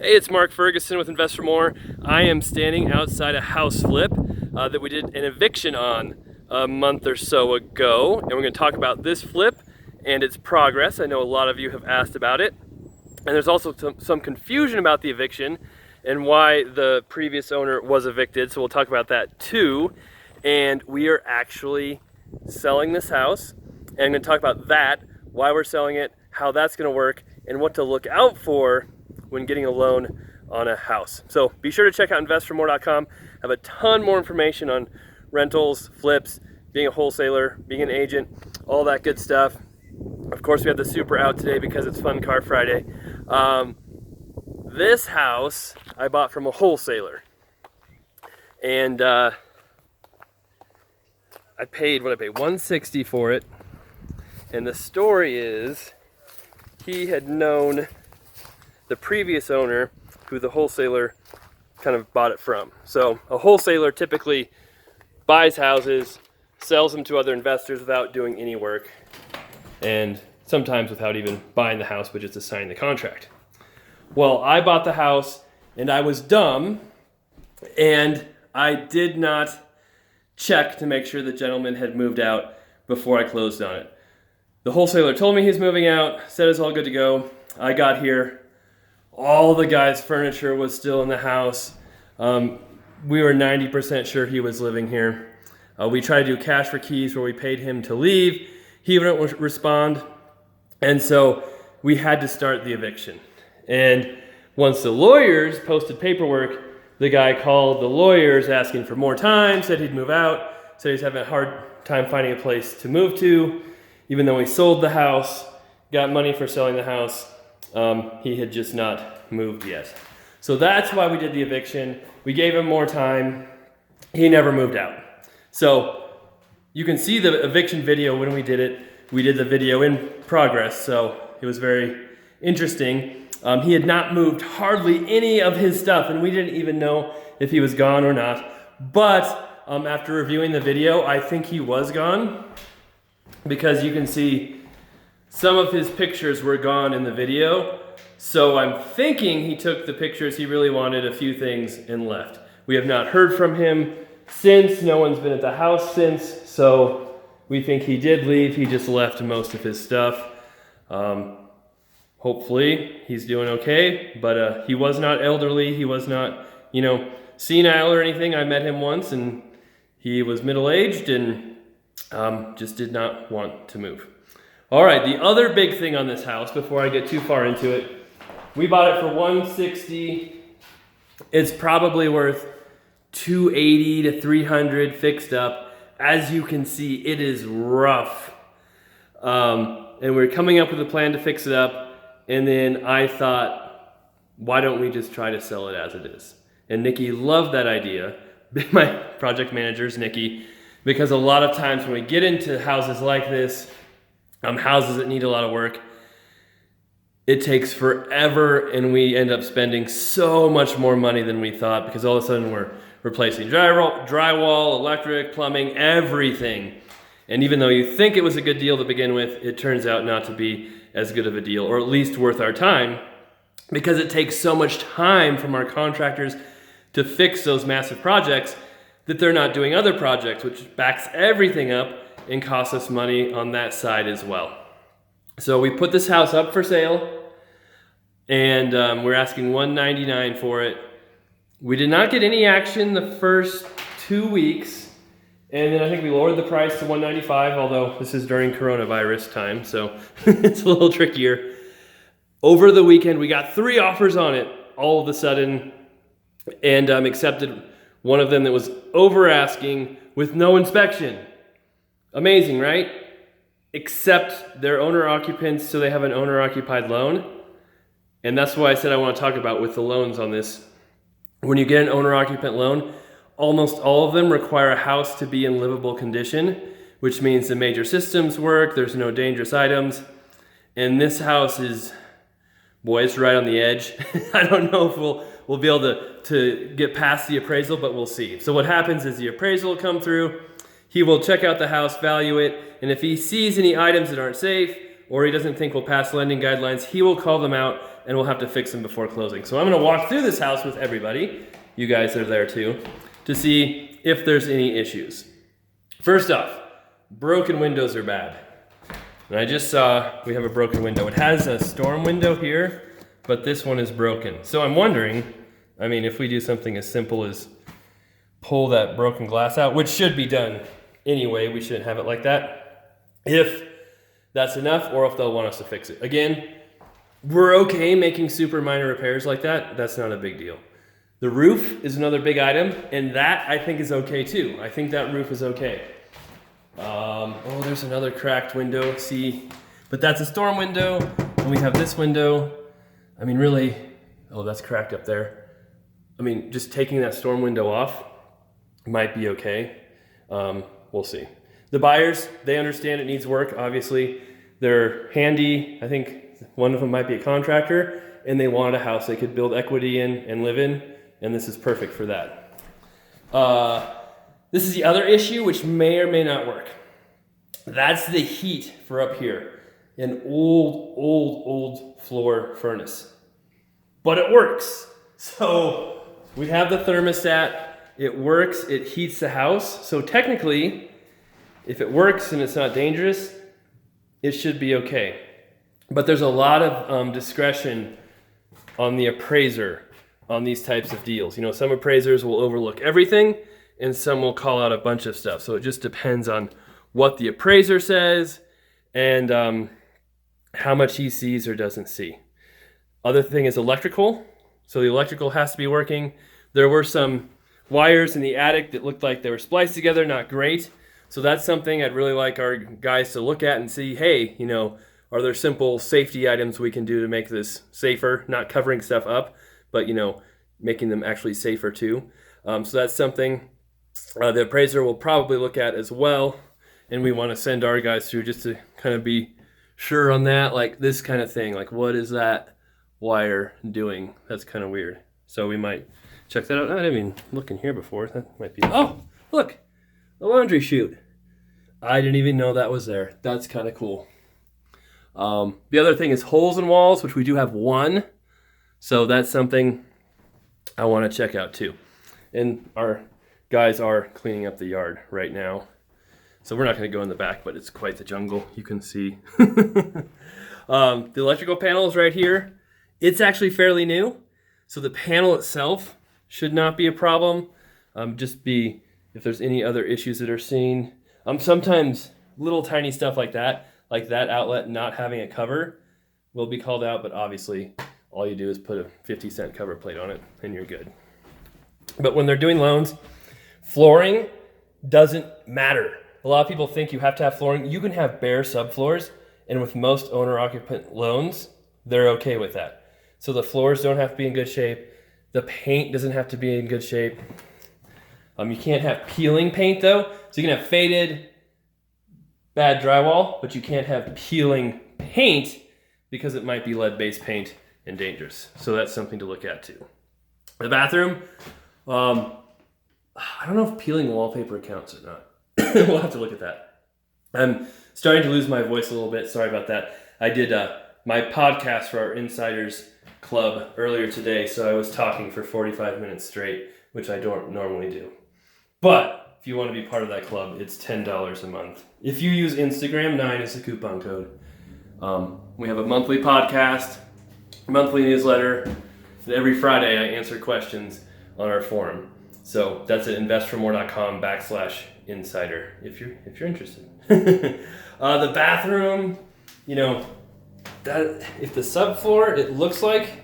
Hey, it's Mark Ferguson with Invest for More. I am standing outside a house flip that we did an eviction on a month or so ago, and we're going to talk about this flip and its progress. I know a lot of you have asked about it, and there's also some confusion about the eviction and why the previous owner was evicted, so we'll talk about that too. And we are actually selling this house, and I'm going to talk about that, why we're selling it, how that's going to work, and what to look out for when getting a loan on a house. So be sure to check out investformore.com. I have a ton more information on rentals, flips, being a wholesaler, being an agent, all that good stuff. Of course, we have the super out today because it's Fun Car Friday. This house I bought from a wholesaler, and I paid $160 for it. And the story is he had known the previous owner who the wholesaler kind of bought it from. So a wholesaler typically buys houses, sells them to other investors without doing any work, and sometimes without even buying the house, but just to sign the contract. Well, I bought the house and I was dumb, and I did not check to make sure the gentleman had moved out before I closed on it. The wholesaler told me he's moving out, said it's all good to go. I got here, all the guy's furniture was still in the house. We were 90% sure he was living here. We tried to do cash for keys where we paid him to leave. He wouldn't respond. And so we had to start the eviction. And once the lawyers posted paperwork, the guy called the lawyers asking for more time, said he'd move out, said he's having a hard time finding a place to move to. Even though he sold the house, got money for selling the house, he had just not moved yet. So that's why we did the eviction. We gave him more time. He never moved out. So you can see the eviction video when we did it. We did the video in progress, so it was very interesting. He had not moved hardly any of his stuff, and we didn't even know if he was gone or not. But after reviewing the video, I think he was gone, because you can see some of his pictures were gone in the video. So I'm thinking he took the pictures he really wanted, a few things, and left. We have not heard from him since. No one's been at the house since. So we think he did leave. He just left most of his stuff. Hopefully he's doing okay, but he was not elderly. He was not, senile or anything. I met him once and he was middle-aged and just did not want to move. All right, the other big thing on this house, before I get too far into it, we bought it for $160. It's probably worth $280 to $300 fixed up. As you can see, it is rough. And we're coming up with a plan to fix it up. And then I thought, why don't we just try to sell it as it is? And Nikki loved that idea. My project manager is Nikki, because a lot of times when we get into houses like this, houses that need a lot of work, it takes forever, and we end up spending so much more money than we thought, because all of a sudden we're replacing drywall, electric, plumbing, everything. And even though you think it was a good deal to begin with, it turns out not to be as good of a deal, or at least worth our time, because it takes so much time from our contractors to fix those massive projects that they're not doing other projects, which backs everything up and costs us money on that side as well. So we put this house up for sale, and we're asking $199 for it. We did not get any action the first 2 weeks, and then I think we lowered the price to $195, although this is during coronavirus time, so it's a little trickier. Over the weekend, we got 3 offers on it all of a sudden, and accepted one of them that was over asking with no inspection. Amazing, right? Except they're owner occupants, so they have an owner occupied loan. And that's why I said I want to talk about with the loans on this. When you get an owner occupant loan, almost all of them require a house to be in livable condition, which means the major systems work, there's no dangerous items. And this house is, boy, it's right on the edge. I don't know if we'll be able to get past the appraisal, but we'll see. So what happens is the appraisal will come through, he will check out the house, value it, and if he sees any items that aren't safe, or he doesn't think will pass lending guidelines, he will call them out and we'll have to fix them before closing. So I'm gonna walk through this house with everybody, you guys are there too, to see if there's any issues. First off, broken windows are bad. And I just saw we have a broken window. It has a storm window here, but this one is broken. So I'm wondering, I mean, if we do something as simple as pull that broken glass out, which should be done anyway, we shouldn't have it like that, if that's enough, or if they'll want us to fix it. Again, we're okay making super minor repairs like that. That's not a big deal. The roof is another big item, and that I think is okay too. I think that roof is okay. Oh, there's another cracked window, see? But that's a storm window, and we have this window. I mean, really, oh, that's cracked up there. I mean, just taking that storm window off might be okay. We'll see. The buyers, they understand it needs work, obviously. They're handy. I think one of them might be a contractor, and they wanted a house they could build equity in and live in, and this is perfect for that. This is the other issue, which may or may not work. That's the heat for up here. An old floor furnace. But it works. So we have the thermostat. It works. It heats the house. So technically, if it works and it's not dangerous, it should be okay. But there's a lot of discretion on the appraiser on these types of deals. You know, some appraisers will overlook everything, and some will call out a bunch of stuff. So it just depends on what the appraiser says and how much he sees or doesn't see. Other thing is electrical. So the electrical has to be working. There were some wires in the attic that looked like they were spliced together, not great. So that's something I'd really like our guys to look at and see, hey, you know, are there simple safety items we can do to make this safer, not covering stuff up, but, you know, making them actually safer too. So that's something the appraiser will probably look at as well. And we want to send our guys through just to kind of be sure on that, like this kind of thing, like what is that wire doing? That's kind of weird. So we might check that out. I didn't even look in here before. That might be, oh, look, the laundry chute. I didn't even know that was there. That's kind of cool. The other thing is holes in walls, which we do have one. So that's something I want to check out too. And our guys are cleaning up the yard right now. So we're not going to go in the back, but it's quite the jungle, you can see. The electrical panel is right here. It's actually fairly new. So the panel itself should not be a problem. Just be if there's any other issues that are seen. Sometimes little tiny stuff like that outlet not having a cover will be called out, but obviously all you do is put a 50-cent cover plate on it and you're good. But when they're doing loans, flooring doesn't matter. A lot of people think you have to have flooring. You can have bare subfloors, and with most owner-occupant loans, they're okay with that. So the floors don't have to be in good shape. The paint doesn't have to be in good shape. You can't have peeling paint though. So you can have faded, bad drywall, but you can't have peeling paint because it might be lead-based paint and dangerous. So that's something to look at too. The bathroom, I don't know if peeling wallpaper counts or not. We'll have to look at that. I'm starting to lose my voice a little bit. Sorry about that. I did my podcast for our Insiders Club earlier today, so I was talking for 45 minutes straight, which I don't normally do. But if you want to be part of that club, it's $10 a month. If you use Instagram, 9 is the coupon code. We have a monthly podcast, monthly newsletter, and every Friday I answer questions on our forum. So that's at investformore.com/insider if you're interested. The bathroom, you know, that if the subfloor, it looks like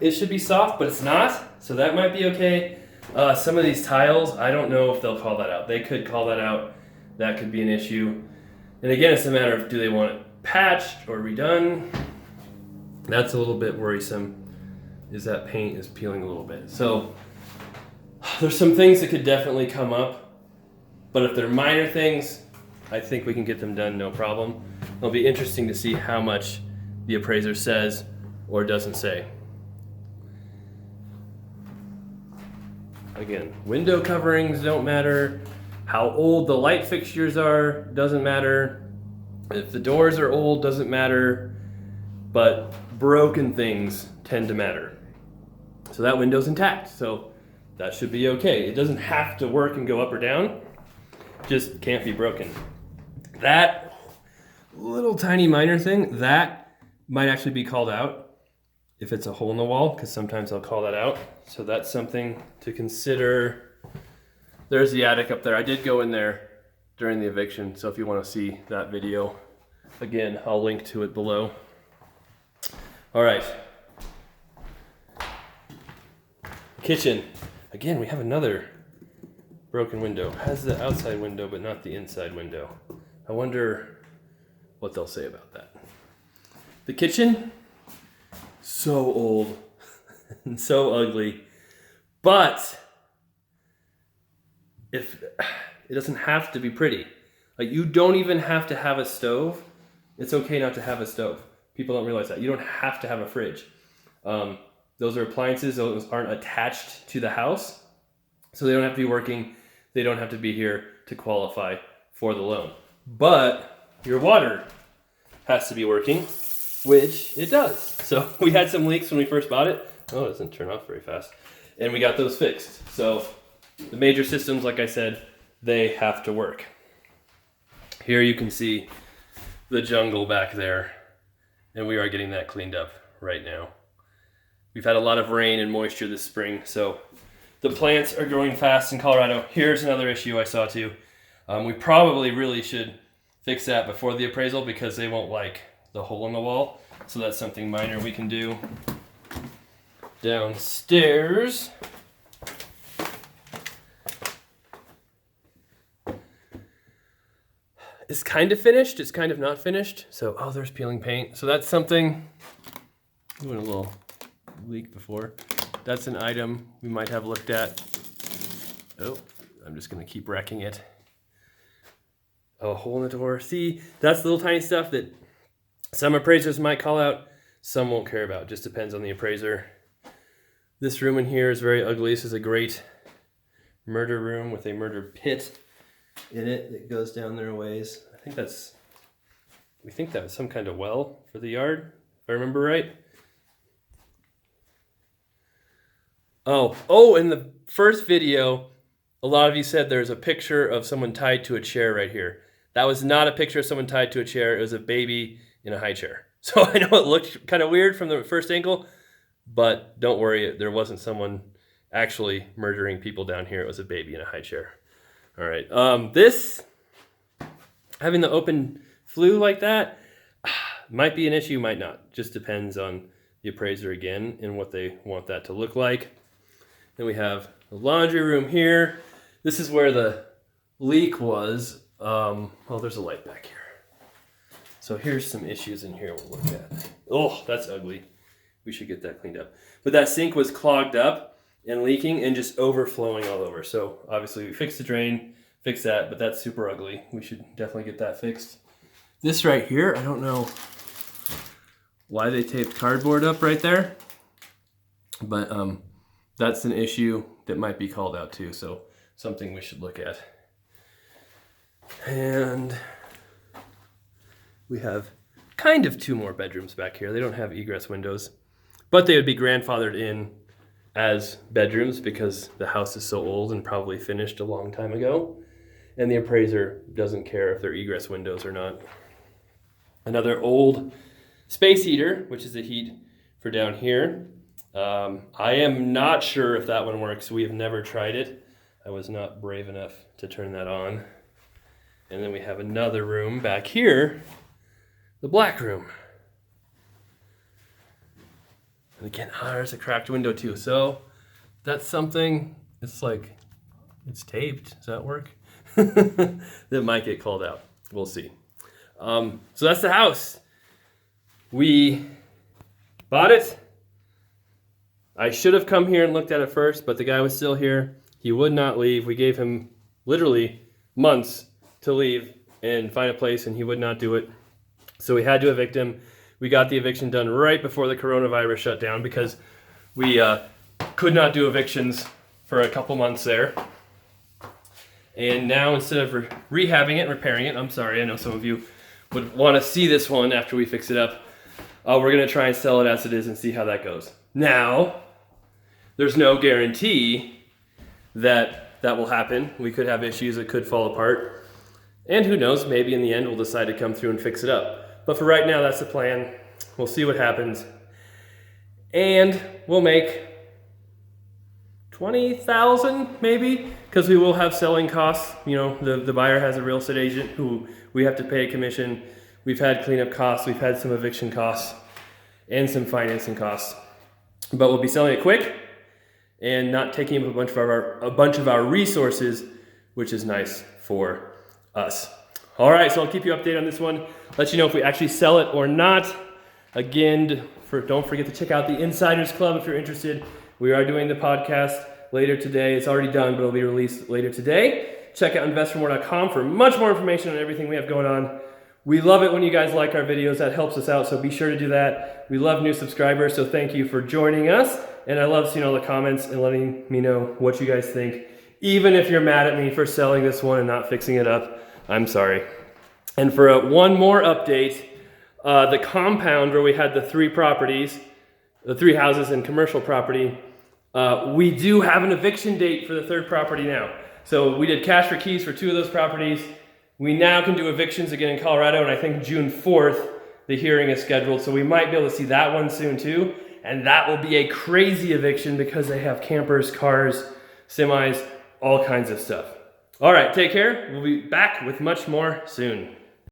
it should be soft, but it's not. So that might be okay. Some of these tiles, I don't know if they'll call that out. They could call that out. That could be an issue. And again, it's a matter of do they want it patched or redone? That's a little bit worrisome, is that paint is peeling a little bit. So there's some things that could definitely come up, but if they're minor things, I think we can get them done no problem. It'll be interesting to see how much the appraiser says or doesn't say. Again, window coverings don't matter. How old the light fixtures are doesn't matter. If the doors are old, doesn't matter. But broken things tend to matter. So that window's intact, so that should be okay. It doesn't have to work and go up or down, just can't be broken. That little tiny minor thing, that might actually be called out if it's a hole in the wall, because sometimes I'll call that out. So that's something to consider. There's the attic up there. I did go in there during the eviction, so if you want to see that video, again, I'll link to it below. All right. Kitchen. Again, we have another broken window. Has the outside window, but not the inside window. I wonder what they'll say about that. The kitchen, so old and so ugly, but if it doesn't have to be pretty. Like, you don't even have to have a stove. It's okay not to have a stove. People don't realize that. You don't have to have a fridge. Those are appliances. Those aren't attached to the house. So they don't have to be working. They don't have to be here to qualify for the loan. But your water has to be working, which it does. So we had some leaks when we first bought it. Oh, it doesn't turn off very fast. And we got those fixed. So the major systems, like I said, they have to work. Here you can see the jungle back there, and we are getting that cleaned up right now. We've had a lot of rain and moisture this spring, so the plants are growing fast in Colorado. Here's another issue I saw too. We probably really should fix that before the appraisal because they won't like the hole in the wall. So that's something minor we can do. Downstairs, it's kind of finished, it's kind of not finished. So, oh, there's peeling paint. So that's something, doing a little leak before. That's an item we might have looked at. Oh, I'm just gonna keep wrecking it. Oh, a hole in the door. See, that's the little tiny stuff that some appraisers might call out, some won't care about. Just depends on the appraiser. This room in here is very ugly. This is a great murder room with a murder pit in it that goes down there a ways. We think that was some kind of well for the yard, if I remember right. Oh, in the first video, a lot of you said there's a picture of someone tied to a chair right here. That was not a picture of someone tied to a chair. It was a baby in a high chair. So I know it looked kind of weird from the first angle, but don't worry, there wasn't someone actually murdering people down here. It was a baby in a high chair. All right, this, having the open flue like that, might be an issue, might not. Just depends on the appraiser again and what they want that to look like. Then we have the laundry room here. This is where the leak was. Well, there's a light back here. So here's some issues in here we'll look at. Oh, that's ugly. We should get that cleaned up. But that sink was clogged up and leaking and just overflowing all over. So obviously we fixed the drain, fixed that, but that's super ugly. We should definitely get that fixed. This right here, I don't know why they taped cardboard up right there, but that's an issue that might be called out too, so something we should look at. And we have kind of two more bedrooms back here. They don't have egress windows, but they would be grandfathered in as bedrooms because the house is so old and probably finished a long time ago. And the appraiser doesn't care if they're egress windows or not. Another old space heater, which is the heat for down here. I am not sure if that one works. We have never tried it. I was not brave enough to turn that on. And then we have another room back here, the black room. And again, there's a cracked window too. So that's something, it's like, it's taped. Does that work? That might get called out. We'll see. So that's the house. We bought it. I should have come here and looked at it first, but the guy was still here. He would not leave. We gave him literally months to leave and find a place, and he would not do it. So we had to evict him. We got the eviction done right before the coronavirus shut down because we could not do evictions for a couple months there. And now instead of rehabbing it and repairing it, I'm sorry, I know some of you would want to see this one after we fix it up. we're gonna try and sell it as it is and see how that goes. Now, there's no guarantee that that will happen. We could have issues, it could fall apart. And who knows, maybe in the end we'll decide to come through and fix it up. But for right now, that's the plan. We'll see what happens. And we'll make 20,000 maybe, because we will have selling costs. You know, the buyer has a real estate agent who we have to pay a commission. We've had cleanup costs, we've had some eviction costs, and some financing costs. But we'll be selling it quick and not taking up a bunch of our resources, which is nice for us. All right, so I'll keep you updated on this one. Let you know if we actually sell it or not. Again, don't forget to check out the Insiders Club if you're interested. We are doing the podcast later today. It's already done, but it'll be released later today. Check out investormore.com for much more information on everything we have going on. We love it when you guys like our videos. That helps us out, so be sure to do that. We love new subscribers, so thank you for joining us. And I love seeing all the comments and letting me know what you guys think. Even if you're mad at me for selling this one and not fixing it up, I'm sorry. And for one more update, the compound where we had the 3 properties, the 3 houses and commercial property, we do have an eviction date for the 3rd property now. So we did cash for keys for 2 of those properties. We now can do evictions again in Colorado, and I think June 4th, the hearing is scheduled. So we might be able to see that one soon too. And that will be a crazy eviction because they have campers, cars, semis, all kinds of stuff. All right, take care. We'll be back with much more soon.